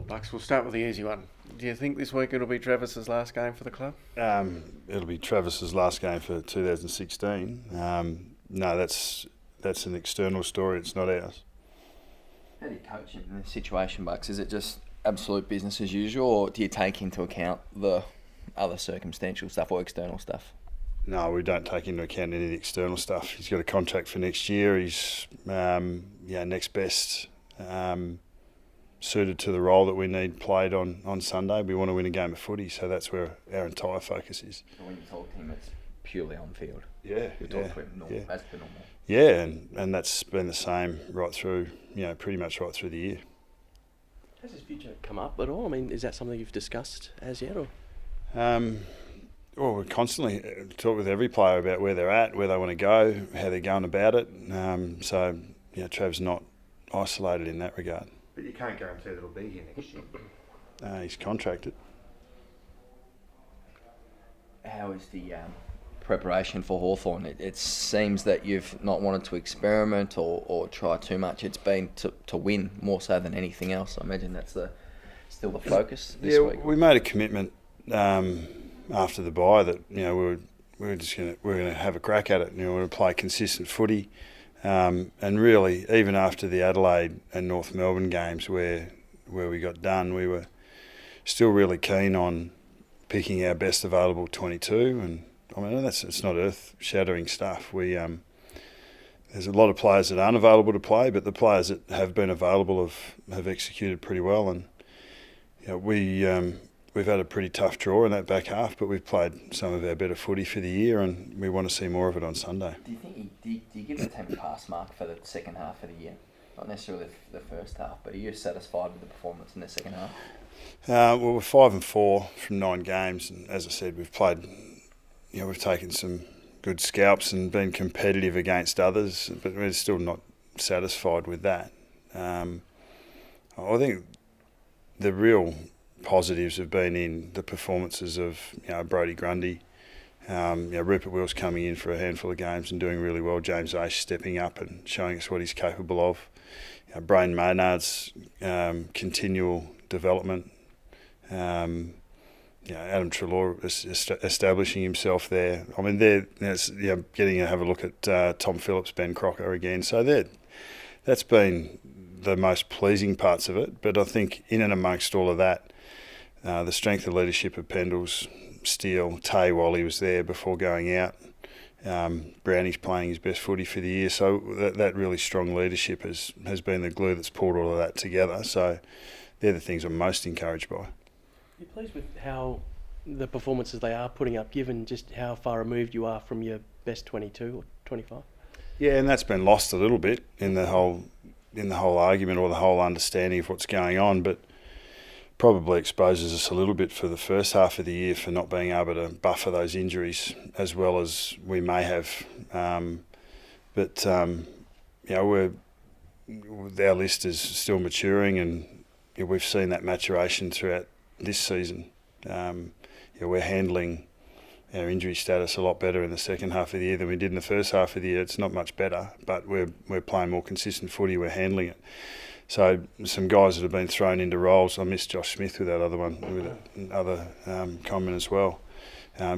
Bucks, we'll start with the easy one. Do you think this week it'll be Travis's last game for the club? It'll be Travis's last game for 2016. No, that's an external story. It's not ours. How do you coach him in this situation, Bucks? Is it just absolute business as usual, or do you take into account the other circumstantial stuff or external stuff? No, we don't take into account any of the external stuff. He's got a contract for next year. He's next best suited to the role that we need played on Sunday. We want to win a game of footy, so that's where our entire focus is. So when you talk to him, it's purely on field. Yeah, you talk to him normal. That's the normal. Yeah, and that's been the same right through, pretty much right through the year. Has his future come up at all? I mean, is that something you've discussed as yet, or? Well, we constantly talk with every player about where they're at, where they want to go, how they're going about it. So, Trav's not isolated in that regard. But you can't guarantee that it'll be here next year. He's contracted. How is the preparation for Hawthorn? It seems that you've not wanted to experiment or try too much. It's been to win more so than anything else. I imagine that's still the focus this week. We made a commitment after the bye that we were going to have a crack at it. We were going to play consistent footy, and really even after the Adelaide and North Melbourne games where we got done, we were still really keen on picking our best available 22. And I mean it's not earth-shattering stuff. There's a lot of players that aren't available to play, but the players that have been available have executed pretty well. And we've had a pretty tough draw in that back half, but we've played some of our better footy for the year, and we want to see more of it on Sunday. Do you think do you give the team a pass mark for the second half of the year? Not necessarily the first half, but are you satisfied with the performance in the second half? Well, we're 5-4 from 9 games, and as I said, we've played. We've taken some good scalps and been competitive against others, but we're still not satisfied with that. I think the real positives have been in the performances of Brodie Grundy, Rupert Wills coming in for a handful of games and doing really well. James Aish stepping up and showing us what he's capable of. Brain Maynard's continual development. Adam Treloar establishing himself there. I mean, getting to have a look at Tom Phillips, Ben Crocker again. So that's been the most pleasing parts of it. But I think in and amongst all of that, the strength of leadership of Pendles, Steele, Tay while he was there before going out. Brownie's playing his best footy for the year. So that really strong leadership has been the glue that's pulled all of that together. So they're the things I'm most encouraged by. Are you pleased with how the performances they are putting up, given just how far removed you are from your best 22 or 25? Yeah, and that's been lost a little bit in the whole argument or the whole understanding of what's going on, but probably exposes us a little bit for the first half of the year for not being able to buffer those injuries as well as we may have. Our list is still maturing, and we've seen that maturation throughout this season. We're handling our injury status a lot better in the second half of the year than we did in the first half of the year. It's not much better, but we're playing more consistent footy. We're handling it. So some guys that have been thrown into roles. I missed Josh Smith with that other one, with another comment as well.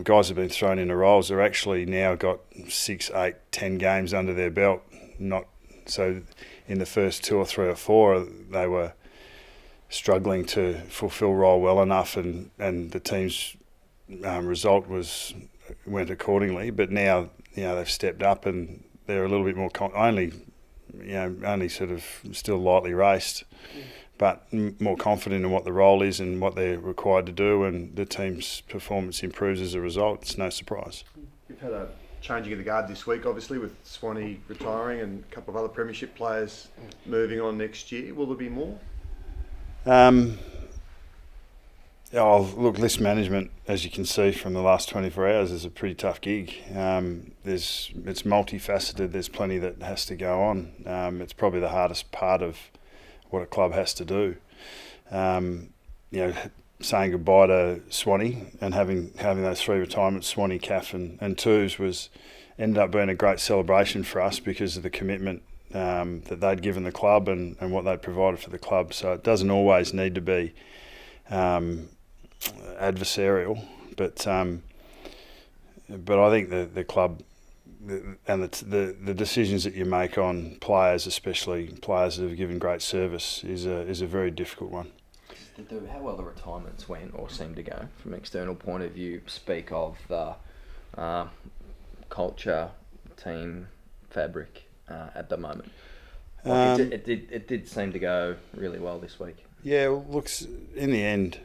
Guys have been thrown into roles. They're actually now got 6, 8, 10 games under their belt. So in the first 2 or 3 or 4, they were struggling to fulfil role well enough, and the team's result went accordingly. But now they've stepped up and they're a little bit more only sort of still lightly raced, but more confident in what the role is and what they're required to do, and the team's performance improves as a result. It's no surprise. You've had a changing of the guard this week, obviously, with Swanee retiring and a couple of other premiership players moving on next year. Will there be more? Look, list management, as you can see from the last 24 hours, is a pretty tough gig. It's multifaceted. There's plenty that has to go on. It's probably the hardest part of what a club has to do. Saying goodbye to Swanee and having those 3 retirements, Swanee, Caff and Twos, ended up being a great celebration for us because of the commitment that they'd given the club and what they'd provided for the club. So it doesn't always need to be adversarial, but I think the club and the decisions that you make on players, especially players that have given great service, is a very difficult one. How well the retirements went or seemed to go from an external point of view speak of the culture, team fabric at the moment. It did seem to go really well this week. Yeah, well, looks in the end,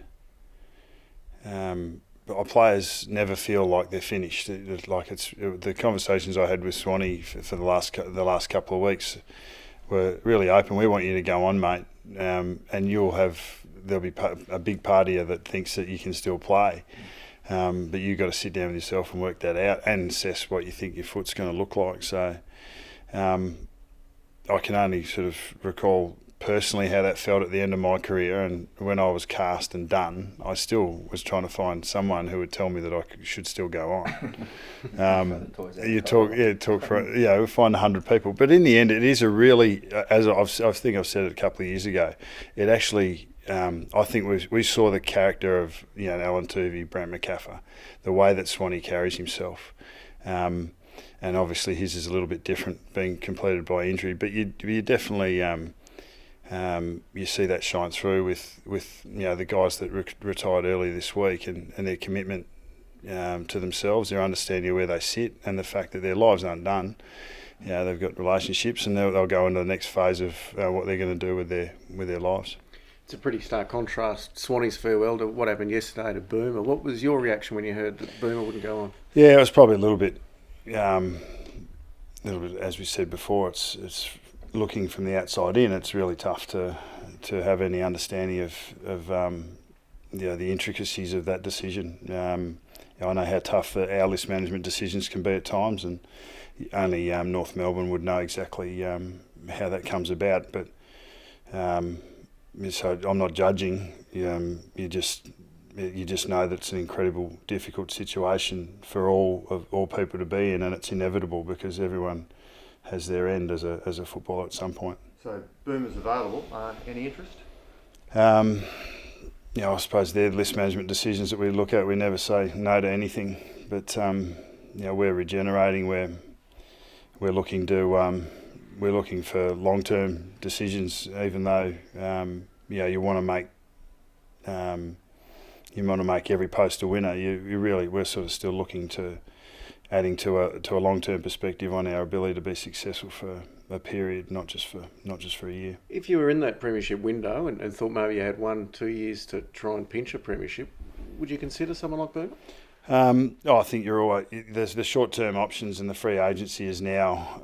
our players never feel like they're finished. Like the conversations I had with Swanee for the last couple of weeks were really open. We want you to go on, mate, and there'll be a big part of you that thinks that you can still play, but you've got to sit down with yourself and work that out and assess what you think your foot's going to look like. So I can only sort of recall personally how that felt at the end of my career, and when I was cast and done, I still was trying to find someone who would tell me that I should still go on. We'll find 100 people, but in the end, it is a really, as I think I've said it a couple of years ago, it actually. I think we saw the character of Alan Tuvey, Brent McCaffer, the way that Swanee carries himself, and obviously his is a little bit different, being completed by injury. But you definitely you see that shine through with the guys that retired early this week and their commitment to themselves, their understanding of where they sit, and the fact that their lives aren't done. They've got relationships, and they'll go into the next phase of what they're going to do with their lives. It's a pretty stark contrast. Swanee's farewell to what happened yesterday to Boomer. What was your reaction when you heard that Boomer wouldn't go on? Yeah, it was probably a little bit, as we said before. It's looking from the outside in. It's really tough to have any understanding of the intricacies of that decision. I know how tough our list management decisions can be at times, and only North Melbourne would know exactly how that comes about. But so I'm not judging. You just know that it's an incredible, difficult situation for all people to be in, and it's inevitable because everyone has their end as a footballer at some point. So Boomer's available. Any interest? I suppose they're list management decisions that we look at. We never say no to anything, but we're regenerating. We're looking to. We're looking for long-term decisions, even though you want to make every post a winner. We're sort of still looking to adding to a long-term perspective on our ability to be successful for a period, not just for a year. If you were in that premiership window and thought maybe you had 1-2 years to try and pinch a premiership, would you consider someone like Boomer? I think you're always. There's the short-term options, and the free agency is now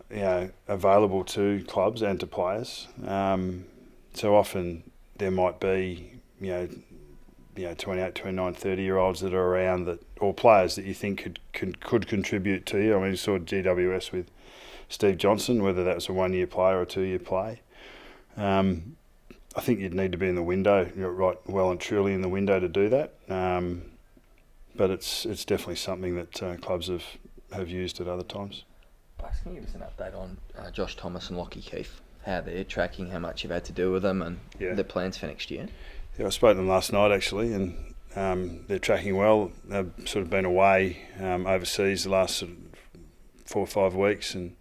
available to clubs and to players. So often there might be 28, 29, 30-year-olds that are around that, or players that you think could contribute to you. I mean, you saw GWS with Steve Johnson, whether that was a 1-year player or a 2-year play. I think you'd need to be in the window, right, well and truly in the window to do that. But it's definitely something that clubs have used at other times. Bucks, can you give us an update on Josh Thomas and Lockie Keith? How they're tracking, how much you've had to do with them, and their plans for next year? Yeah, I spoke to them last night actually, and they're tracking well. They've sort of been away overseas the last sort of 4 or 5 weeks, and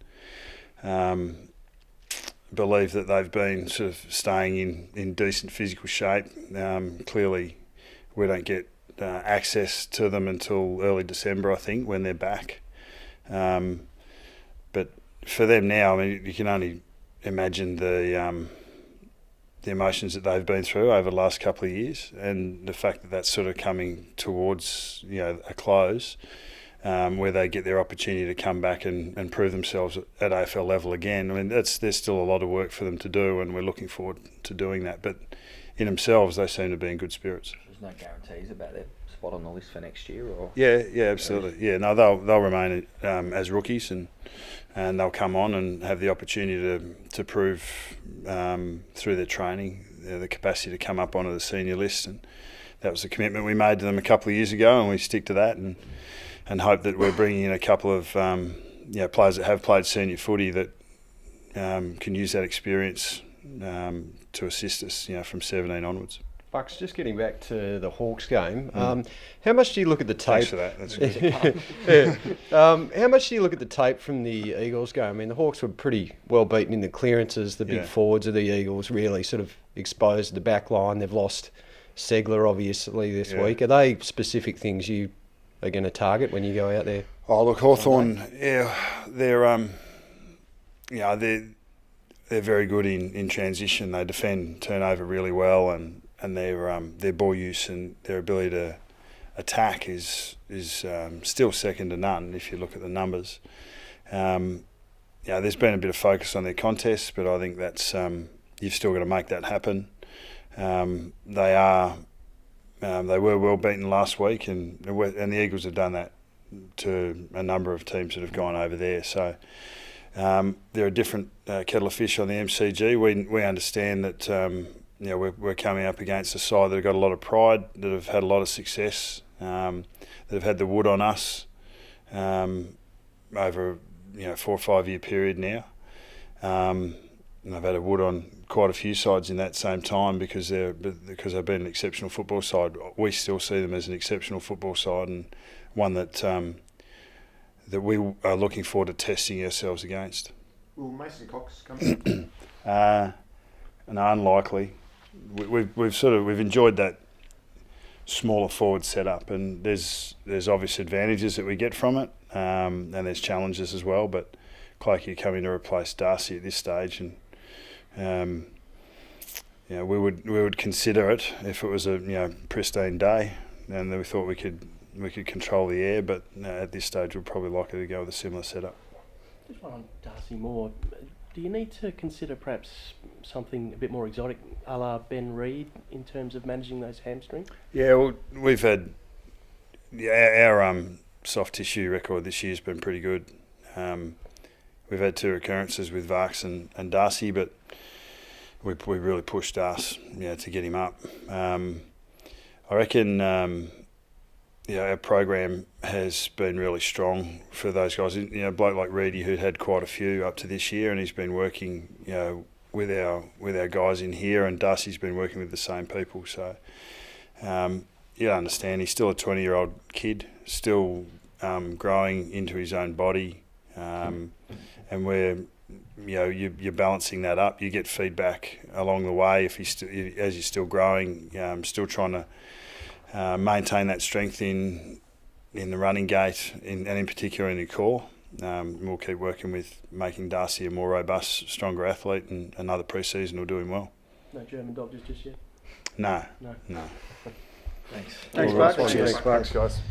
believe that they've been sort of staying in decent physical shape. Clearly, we don't get access to them until early December, I think, when they're back. But for them now, I mean, you can only imagine the emotions that they've been through over the last couple of years, and the fact that that's sort of coming towards a close, where they get their opportunity to come back and prove themselves at AFL level again. I mean, there's still a lot of work for them to do, and we're looking forward to doing that. But in themselves, they seem to be in good spirits. There's no guarantees about their spot on the list for next year, or? Yeah, absolutely. Yeah, no, they'll remain as rookies, and they'll come on and have the opportunity to prove through their training the capacity to come up onto the senior list, and that was the commitment we made to them a couple of years ago, and we stick to that, and hope that we're bringing in a couple of players that have played senior footy that can use that experience to assist us, from 17 onwards. Bucks, just getting back to the Hawks game, how much do you look at the tape? Thanks for that. That's good. How much do you look at the tape from the Eagles game? I mean, the Hawks were pretty well beaten in the clearances. The big forwards of the Eagles really sort of exposed the back line. They've lost Segler, obviously, this week. Are they specific things you are going to target when you go out there? Oh, look, Hawthorn, they're very good in transition. They defend turnover really well, and their ball use and their ability to attack is still second to none if you look at the numbers. There's been a bit of focus on their contests, but I think that's you've still got to make that happen. They were well beaten last week, and the Eagles have done that to a number of teams that have gone over there. So they're a different kettle of fish on the MCG. We understand that. We're coming up against a side that have got a lot of pride, that have had a lot of success, that have had the wood on us over 4 or 5 year period now. And they've had a wood on quite a few sides in that same time because they've been an exceptional football side. We still see them as an exceptional football side, and one that we are looking forward to testing ourselves against. Will Mason Cox come in? Unlikely. We've enjoyed that smaller forward setup, and there's obvious advantages that we get from it, and there's challenges as well. But Clarkie coming to replace Darcy at this stage, and we would consider it if it was a pristine day, and we thought we could control the air. But at this stage, we're probably likely to go with a similar setup. Just one on Darcy Moore. Do you need to consider perhaps something a bit more exotic, a la Ben Reid, in terms of managing those hamstrings? Yeah, well, we've had our soft tissue record this year has been pretty good. We've had 2 occurrences with Varks and Darcy, but we really pushed us to get him up. I reckon our program has been really strong for those guys. A bloke like Reedy, who'd had quite a few up to this year, and he's been working with our guys in here, and Darcy's been working with the same people. So you understand, he's still a 20-year-old kid, still growing into his own body, and you're balancing that up. You get feedback along the way as he's still growing, still trying to maintain that strength in the running gait, and in particular in the core. We'll keep working with making Darcy a more robust, stronger athlete, and another pre-season will do him well. No German doctors just yet? No. No. Thanks. Thanks, Bucks. Cheers. Thanks, guys.